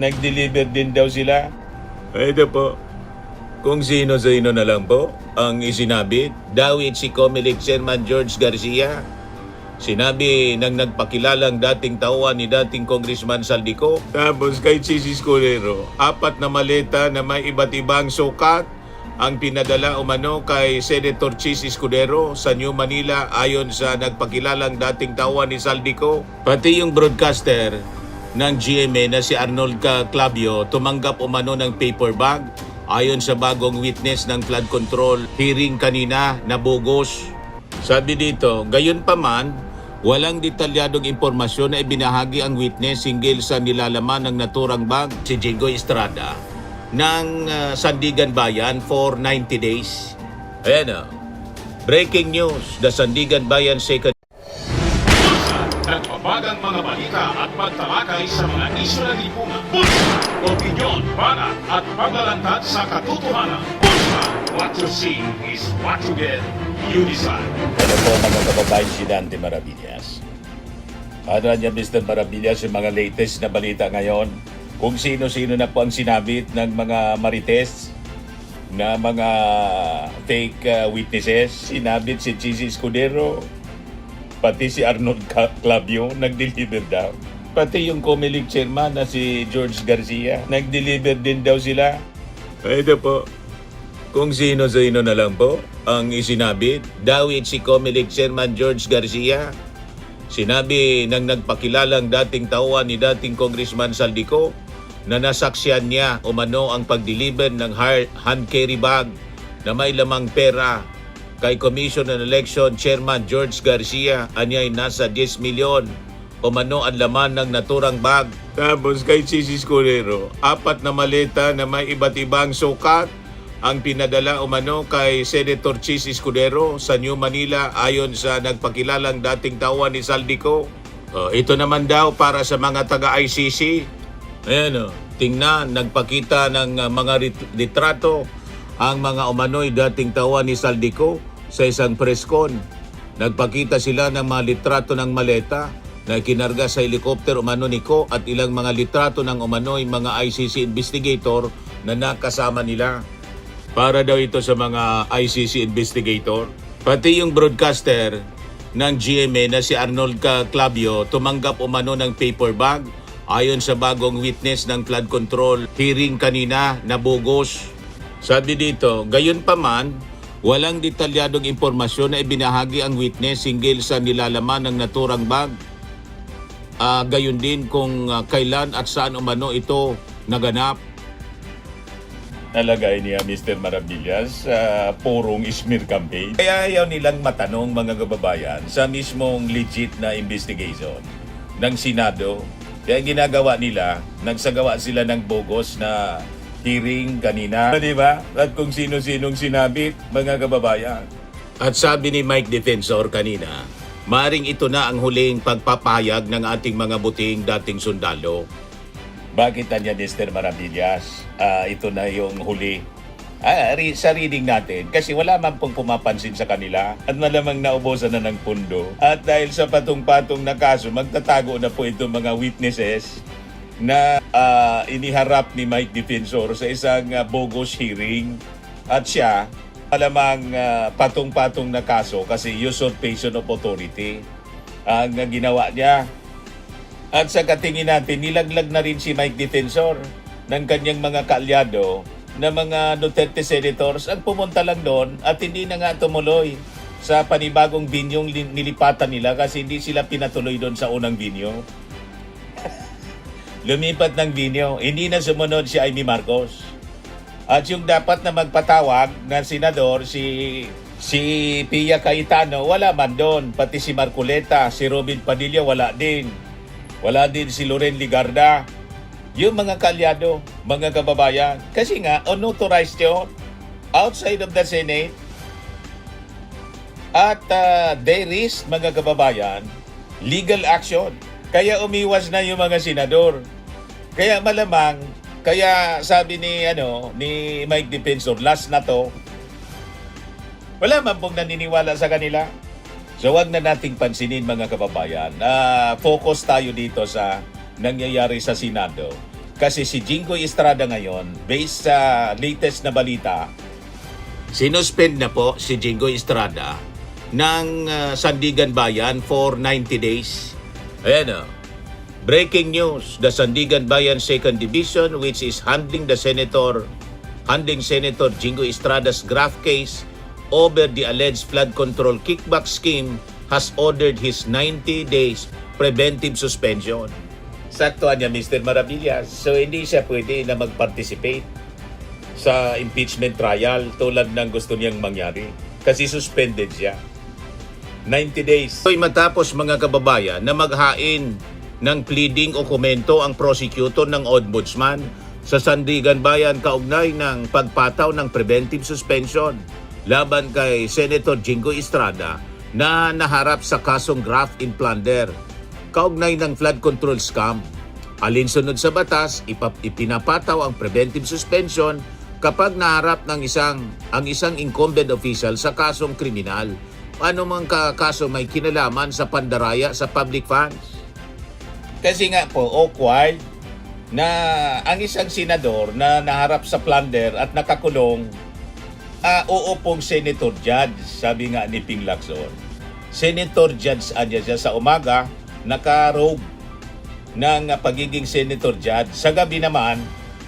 Nag-deliver din daw sila. Ito po. Kung sino-sino na lang po ang isinabit. Dawit si Comelec Chairman George Garcia. Sinabi ng nagpakilalang dating tauhan ni dating Congressman Saldico. Tapos kay Chisi Escudero, 4 na maleta na may iba't ibang sukat ang pinadala umano kay Senator Chis Escudero sa New Manila ayon sa nagpakilalang dating tauhan ni Saldico. Pati yung broadcaster ng GMA na si Arnold Clavio tumanggap umano ng paper bag ayon sa bagong witness ng flood control hearing kanina na bogus. Sabi dito, gayon pa man, walang detalyadong impormasyon na ibinahagi ang witness hinggil sa nilalaman ng naturang bag si Jinggoy Estrada ng Sandigan Bayan for 90 days. Ayan o. Breaking news, the Sandigan Bayan Second. Nagbabagang mga balita at pagtalakay sa mga isyu ng lipunan. Bulsa! Opinyon, banat at paglalantad sa katotohanan. Bulsa! What you see is what you get. You decide. Ano po mga kababayan si Dante Maravillas? Ano niya Mr. Maravillas yung mga latest na balita ngayon? Kung sino-sino na po ang sinabit ng mga marites na mga fake witnesses. Sinabit si Chisi Escudero. Pati si Arnold Clavio nag-deliver daw. Pati yung Comelec chairman na si George Garcia, nag-deliver din daw sila. Ito po. Kung sino-sino na lang po ang isinabit. Dawit si Comelec chairman George Garcia. Sinabi ng nagpakilalang dating tauhan ni dating Congressman Saldico na nasaksiyan niya umano ang pag-deliver ng hand carry bag na may lamang pera kay Commission on Election Chairman George Garcia. Anya'y nasa 10 milyon umano ang laman ng naturang bag. Tapos kay Chisi Escudero, 4 na maleta na may iba't ibang sukat ang pinadala umano kay Senator Chis Escudero sa New Manila ayon sa nagpakilalang dating tauhan ni Saldico. Ito naman daw para sa mga taga-ICC. Ayan o, tingnan, nagpakita ng mga litrato ang mga umano'y dating tauhan ni Saldico sa isang press con. Nagpakita sila ng mga litrato ng maleta na kinarga sa helicopter umano ni Ko at ilang mga litrato ng umano'y mga ICC investigator na nakasama nila. Para daw ito sa mga ICC investigator. Pati yung broadcaster ng GMA na si Arnold Clavio tumanggap umano ng paper bag ayon sa bagong witness ng flood control hearing kanina na bogus. Sabi dito, gayon pa man, walang detalyadong impormasyon na ibinahagi ang witness hinggil sa nilalaman ng naturang bag. Gayon din kung kailan at saan umano ito naganap. Nalagay niya Mr. Maravillas sa purong smear campaign. Kaya ayaw nilang matanong mga kababayan sa mismong legit na investigation ng Senado. Kaya ginagawa nila, nagsagawa sila ng bogus na hearing kanina. Di ba? At kung sino-sinong sinabit, mga kababayan. At sabi ni Mike Defensor kanina, maring ito na ang huling pagpapahayag ng ating mga buting dating sundalo. Bakit niya Mr. Maravillas? Ito na yung huli. Sa reading natin, kasi wala man pong pumapansin sa kanila at malamang naubosan na ng pundo. At dahil sa patong-patong na kaso, magtatago na po itong mga witnesses na iniharap ni Mike Defensor sa isang bogus hearing. At siya, malamang patong-patong na kaso kasi usurpation of authority ang ginawa niya. At sa katingin natin, nilaglag na rin si Mike Defensor ng kanyang mga kaalyado na mga Duterte senators ang pumunta lang doon at hindi na nga tumuloy sa panibagong binyong nilipatan nila kasi hindi sila pinatuloy doon sa unang binyo. Lumipat ng binyo, hindi na sumunod si Amy Marcos. At yung dapat na magpatawag na senador, si Pia Cayetano, wala man doon. Pati si Marcoleta, si Robin Padilla, wala din. Wala din si Loren Ligarda. Yung mga kaalyado, mga kababayan. Kasi nga, unauthorized yun outside of the Senate. At they risk, mga kababayan, legal action. Kaya umiwas na yung mga senador. Kaya malamang, kaya sabi ni Mike Defensor, last na to, wala man pong naniniwala sa kanila. So wag na nating pansinin mga kababayan. Focus tayo dito sa nangyayari sa Senado. Kasi si Jingoy Estrada ngayon, based sa latest na balita, sinuspend na po si Jingoy Estrada ng Sandigan Bayan for 90 days. Ayan o. Breaking news, the Sandigan Bayan 2nd Division, which is handling Senator Jingoy Estrada's graft case over the alleged flood control kickback scheme, has ordered his 90 days preventive suspension. Saktuhan niya, Mr. Maravillas. So, hindi siya pwede na mag-participate sa impeachment trial tulad ng gusto niyang mangyari. Kasi suspended siya. 90 days. So, matapos mga kababayan na maghain ng pleading o komento ang prosecutor ng Ombudsman sa Sandigan Bayan kaugnay ng pagpataw ng preventive suspension laban kay Senator Jingoy Estrada na naharap sa kasong graft in plunder kaugnay ng flood control scam. Alinsunod sa batas, ipinapataw ang preventive suspension kapag naharap ng ang isang incumbent official sa kasong kriminal. Ano mang kaso may kinalaman sa pandaraya sa public funds. Kasi nga po, awkward na ang isang senador na naharap sa plunder at nakakulong, uupong senator judge, sabi nga ni Ping Lacson. Senator judge anya siya sa umaga, naka-robe ng pagiging senator judge. Sa gabi naman,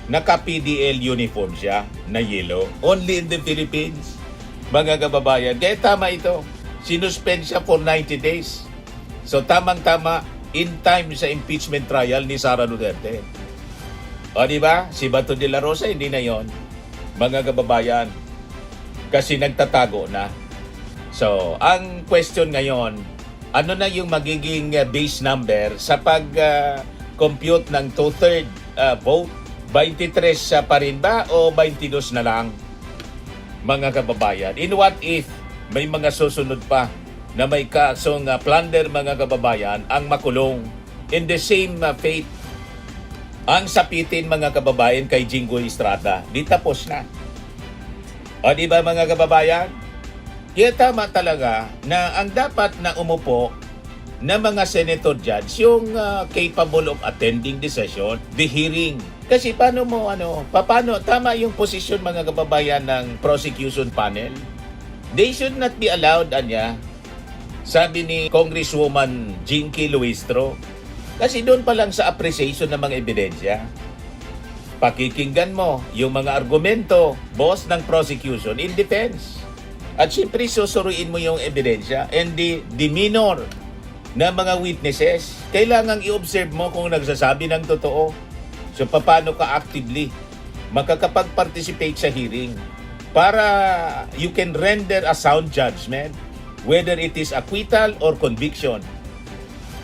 naka-PDL uniform siya na yellow. Only in the Philippines, mga kababayan. Kaya tama ito. Sinuspend siya for 90 days. So tamang-tama, in time sa impeachment trial ni Sara Duterte. O diba? Si Bato de la Rosa, hindi na yon, mga kababayan. Kasi nagtatago na. So, ang question ngayon, ano na yung magiging base number sa pag-compute ng 2/3 vote? 23 pa rin ba o 22 na lang, mga kababayan? In what if may mga susunod pa na may kasong plunder, mga kababayan, ang makulong in the same fate? Ang sapitin, mga kababayan, kay Jingoy Estrada, di tapos na. O di ba, mga kababayan? Kaya tama talaga na ang dapat na umupo na mga senator judge yung capable of attending the session, the hearing. Kasi paano tama yung posisyon, mga kababayan, ng prosecution panel? They should not be allowed, sabi ni Congresswoman Jinky Luistro. Kasi doon pa lang sa appreciation ng mga ebidensya, pakikinggan mo yung mga argumento, boss, ng prosecution in defense. At siyempre, susuruin mo yung ebidensya and the demeanor na mga witnesses. Kailangang i-observe mo kung nagsasabi ng totoo. So, paano ka actively makakapag-participate sa hearing para you can render a sound judgment whether it is acquittal or conviction.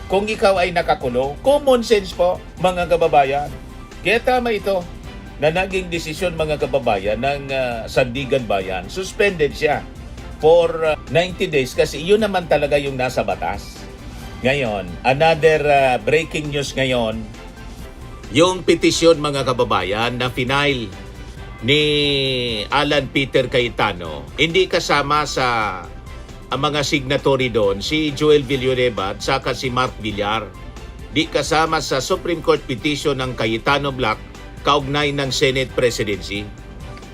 Kung ikaw ay nakakulong, common sense po, mga kababayan. Kaya tama ito na naging desisyon, mga kababayan, ng Sandigan Bayan. Suspended siya for 90 days kasi yun naman talaga yung nasa batas. Ngayon, another breaking news ngayon, yung petisyon, mga kababayan, na final ni Alan Peter Cayetano, hindi kasama sa ang mga signatory doon, si Joel Villanueva at saka si Mark Villar. Di kasama sa Supreme Court petition ng Cayetano Black kaugnay ng Senate presidency.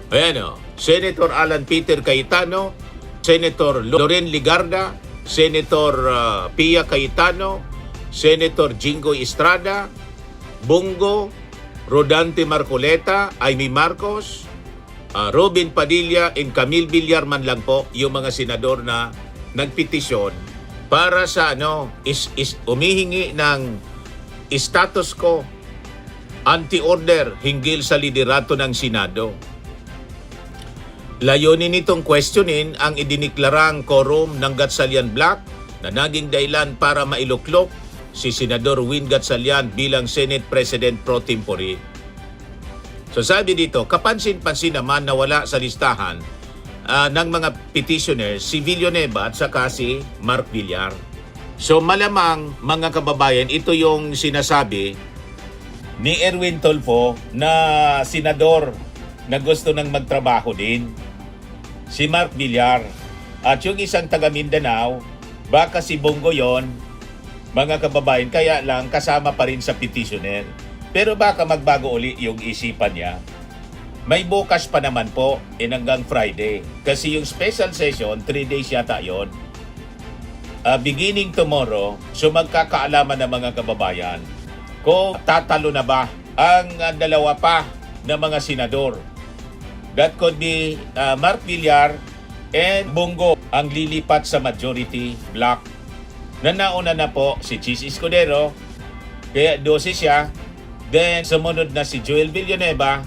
Ayan o, Senator Alan Peter Cayetano, Senator Loren Ligarda, Senator Pia Cayetano, Senator Jingoy Estrada, Bongo, Rodante Marcoleta, Amy Marcos, Robin Padilla, and Camille Villar man lang po yung mga senador na nagpetisyon para sa umihingi ng status quo, anti-order hinggil sa liderato ng Senado. Layunin nitong questionin ang idiniklarang quorum ng Gatchalian Black na naging dahilan para mailuklok si Senador Win Gatchalian bilang Senate President pro tempore. So sabi dito, kapansin-pansin naman na wala sa listahan ng mga petitioners si Villanueva at saka si Mark Villar. So malamang, mga kababayan, ito yung sinasabi ni Erwin Tulfo na senador na gusto nang magtrabaho din, si Mark Villar. At yung isang taga Mindanao, baka si Bongo yon, mga kababayan, kaya lang kasama pa rin sa petitioner. Pero baka magbago uli yung isipan niya. May bukas pa naman po hanggang Friday. Kasi yung special session, 3 days yata yon. Beginning tomorrow, so magkakaalaman ng mga kababayan kung tatalo na ba ang dalawa pa na mga senador. That could be Mark Villar and Bongo ang lilipat sa majority block. Nauna na po si Chis Escudero, kaya 12 siya. Then sumunod na si Joel Villanueva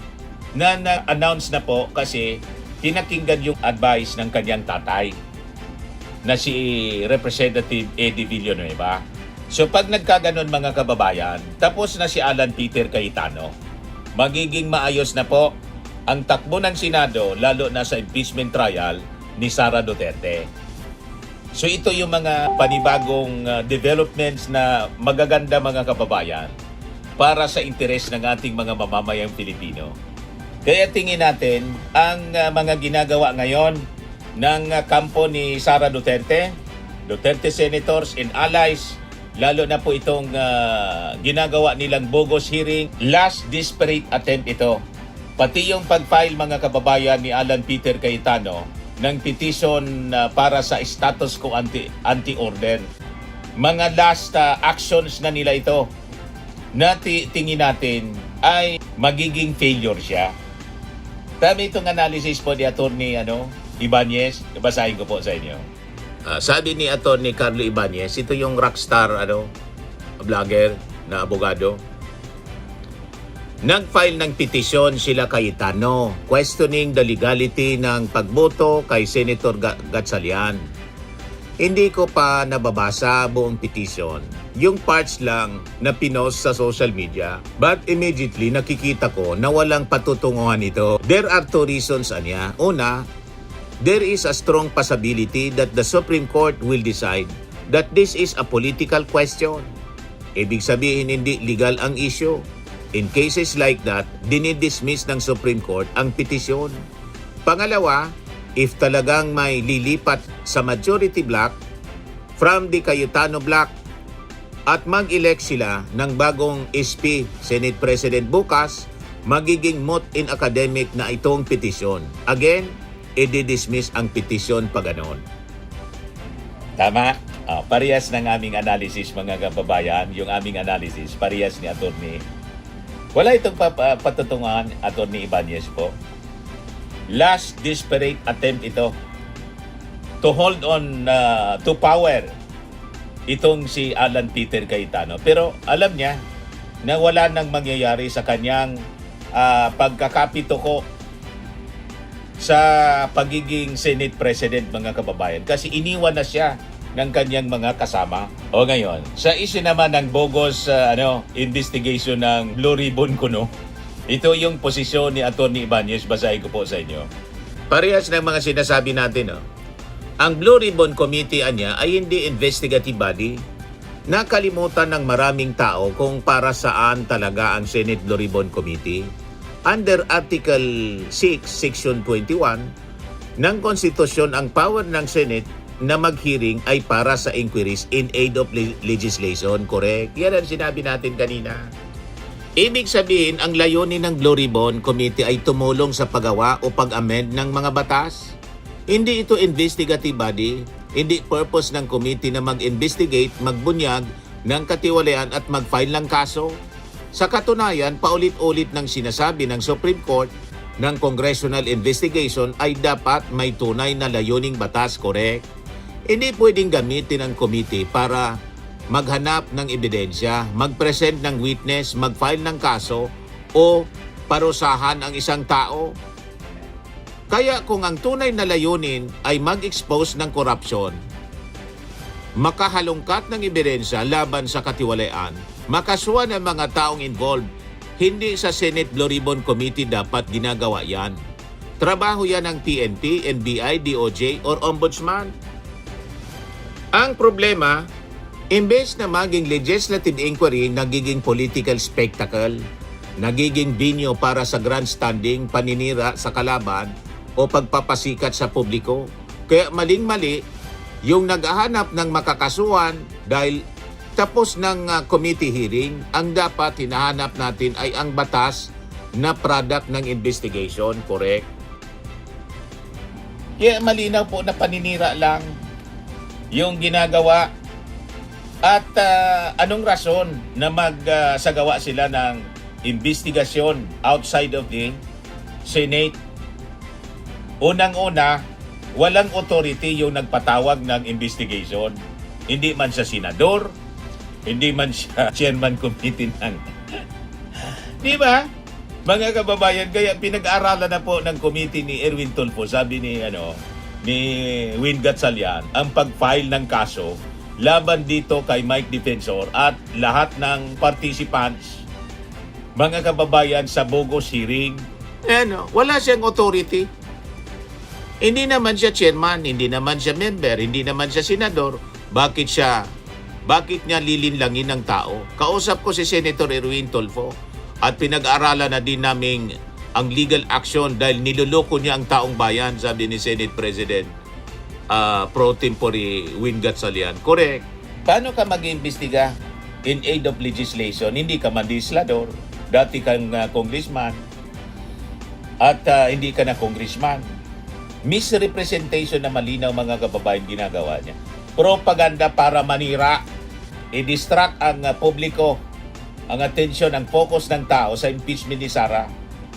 na na-announce na po kasi pinakinggan yung advice ng kanyang tatay na si Representative Eddie Villanueva. So pag nagkaganon mga kababayan, tapos na si Alan Peter Cayetano, magiging maayos na po ang takbo ng Senado lalo na sa impeachment trial ni Sara Duterte. So ito yung mga panibagong developments na magaganda mga kababayan para sa interes ng ating mga mamamayang Pilipino. Kaya tingin natin ang mga ginagawa ngayon ng kampo ni Sara Duterte, Duterte Senators and allies, lalo na po itong ginagawa nilang bogus hearing, last desperate attempt ito. Pati yung pag-file mga kababayan ni Alan Peter Cayetano ng petition para sa status quo anti-order. Mga last actions na nila ito na tingin natin ay magiging failure siya. Tama itong analysis po ni Atty. Ibanez. Basahin ko po sa inyo. Sabi ni Atty. Carlo Ibanez, ito yung rockstar vlogger na abogado. Nag-file ng petisyon sila Cayetano questioning the legality ng pagboto kay Senator Gatchalian. Hindi ko pa nababasa buong petition. Yung parts lang na pinost sa social media. But immediately nakikita ko na walang patutunguhan ito. There are 2 reasons anya. Una, there is a strong possibility that the Supreme Court will decide that this is a political question. Ibig sabihin hindi legal ang issue. In cases like that, dinidismiss ng Supreme Court ang petisyon. Pangalawa, if talagang may lilipat sa majority block from the Cayetano block at mag-elect sila ng bagong SP, Senate President bukas, magiging moot in academic na itong petisyon. Again, i-dismiss ang petisyon pag ganon. Tama. Parehas ng aming analysis mga kababayan, yung aming analysis, parehas ni Atty. Wala itong patutungan, Atty. Ibanez po. Last desperate attempt ito to hold on to power itong si Alan Peter Cayetano. Pero alam niya na wala nang mangyayari sa kanyang pagkakapito ko sa pagiging Senate President mga kababayan kasi iniwan na siya ng kanyang mga kasama. O ngayon, sa issue naman ng bogus investigation ng Blue Ribbon Kuno, ito yung posisyon ni Atty. Ibanez, basahin ko po sa inyo. Parehas ng mga sinasabi natin. Ang Blue Ribbon Committee anya ay hindi investigative body. Nakalimutan ng maraming tao kung para saan talaga ang Senate Blue Ribbon Committee. Under Article 6, Section 21 ng Konstitusyon, ang power ng Senate na mag-hearing ay para sa inquiries in aid of legislation. Correct? Yan ang sinabi natin kanina. Ibig sabihin, ang layunin ng Blue Ribbon Committee ay tumulong sa paggawa o pag-amend ng mga batas. Hindi ito investigative body. Hindi purpose ng committee na mag-investigate, magbunyag ng katiwalian at mag-file ng kaso. Sa katunayan, paulit-ulit ng sinasabi ng Supreme Court ng congressional investigation ay dapat may tunay na layuning batas, correct? Hindi pwedeng gamitin ng committee para maghanap ng ebidensya, mag-present ng witness, mag-file ng kaso o parusahan ang isang tao. Kaya kung ang tunay na layunin ay mag-expose ng korupsyon, makahalungkat ng ebidensya laban sa katiwalian, makasuhan ang mga taong involved, hindi sa Senate Blue Ribbon Committee dapat ginagawa yan. Trabaho yan ng PNP, NBI, DOJ or Ombudsman. Ang problema, imbes na maging legislative inquiry, nagiging political spectacle, nagiging binyo para sa grandstanding, paninira sa kalaban o pagpapasikat sa publiko. Kaya maling-mali yung naghahanap ng makakasuhan dahil pagtapos ng committee hearing, ang dapat hinahanap natin ay ang batas na product ng investigation, correct? Kaya malinaw po na paninira lang yung ginagawa. At anong rason na magsagawa sila ng investigasyon outside of the Senate? Unang-una, walang authority yung nagpatawag ng investigation. Hindi man siya senador, hindi man siya chairman committee ng... Di ba? Mga kababayan, kaya pinag-aaralan na po ng committee ni Erwin Tulfo, sabi ni Win Gatchalian, ang pag-file ng kaso laban dito kay Mike Defensor at lahat ng participants, mga kababayan, sa bogus hearing. Wala siyang authority. Hindi naman siya chairman, hindi naman siya member, hindi naman siya senador. Bakit niya lilinlangin ng tao? Kausap ko si Senator Erwin Tulfo at pinag-aaralan na din namin ang legal action dahil niloloko niya ang taong bayan, sabi ni Senate President pro tempore Win Gatchalian. Correct. Paano ka mag-iimbestiga in aid of legislation? Hindi ka man legislador, dati kang congressman at hindi ka na congressman. Misrepresentation na malinaw, mga kababayan, ginagawa niya. Propaganda para manira, i-distract ang publiko, ang atensyon, ang focus ng tao sa impeachment ni Sara.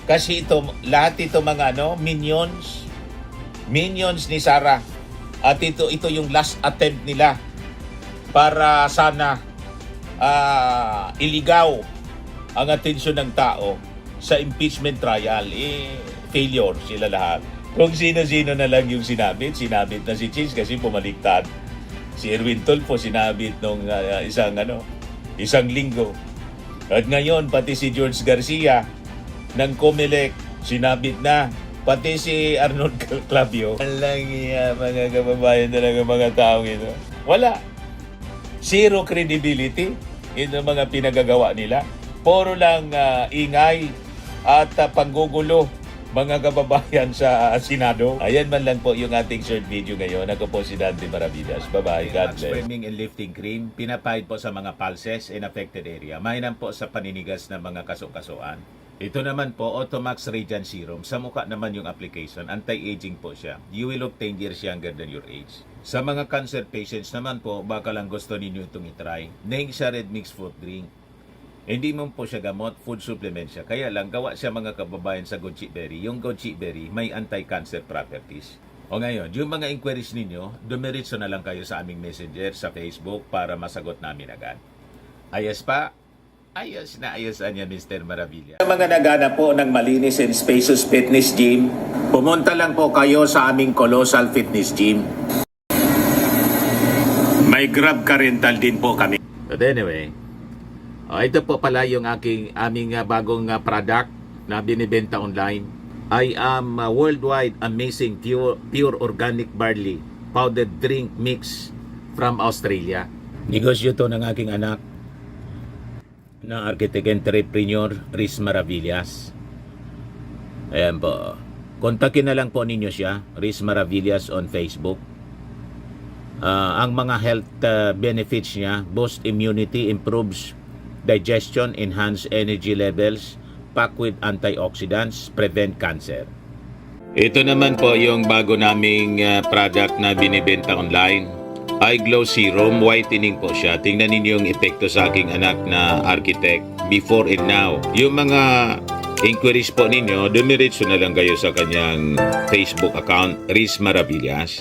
Kasi lahat ito mga minions ni Sara. At ito yung last attempt nila para sana iligaw ang atensyon ng tao sa impeachment trial. Failure sila lahat. Kung sino-sino na lang yung sinabit na si Chins kasi pumaliktad. Si Erwin Tulfo sinabit nung isang linggo. At ngayon, pati si George Garcia ng COMELEC, sinabit na. Pati si Arnold Clavio. Walang iya, mga kababayan, talaga mga taong ito. Wala. Zero credibility in mga pinagagawa nila. Puro lang ingay at panggugulo, mga kababayan, sa Senado. Ayan man lang po yung ating short video ngayon. Ako po si Dante Maravidas. Bye-bye. God bless. Swimming and lifting cream, pinapahid po sa mga pulses in affected area. Mainam po sa paninigas ng mga kaso-kasuan. Ito naman po, Automax Radiant Serum. Sa mukha naman yung application. Anti-aging po siya. You will look 10 years younger than your age. Sa mga cancer patients naman po, baka lang gusto ninyo itong itry. Neng siya red mixed fruit drink. Hindi mo po siya gamot, food supplement siya. Kaya lang, gawa siya, mga kababayan, sa goji berry. Yung goji berry may anti-cancer properties. O ngayon, yung mga inquiries ninyo, dumiritso na lang kayo sa aming messenger sa Facebook para masagot namin agad. Ayos pa? Ayos na ayos niya, Mr. Maravilla. Sa mga nagana po ng malinis and spacious fitness gym, pumunta lang po kayo sa aming Colossal Fitness Gym. May Grab car rental din po kami. But anyway, ito po pala yung aming bagong product na binibenta online. I am worldwide amazing pure organic barley powdered drink mix from Australia. Negosyo to ng aking anak na architect entrepreneur Riz Maravillas. Ayan po. Kontakin na lang po ninyo siya, Riz Maravillas, on Facebook. Ang mga health benefits niya: boost immunity, improves digestion, enhance energy levels, packed with antioxidants, prevent cancer. Ito naman po yung bago naming product na binibenta online. Eye Glow Serum, whitening po siya. Tingnan ninyo yung epekto sa aking anak na architect before and now. Yung mga inquiries po ninyo, dumiretso na lang kayo sa kanyang Facebook account, Riz Maravillas.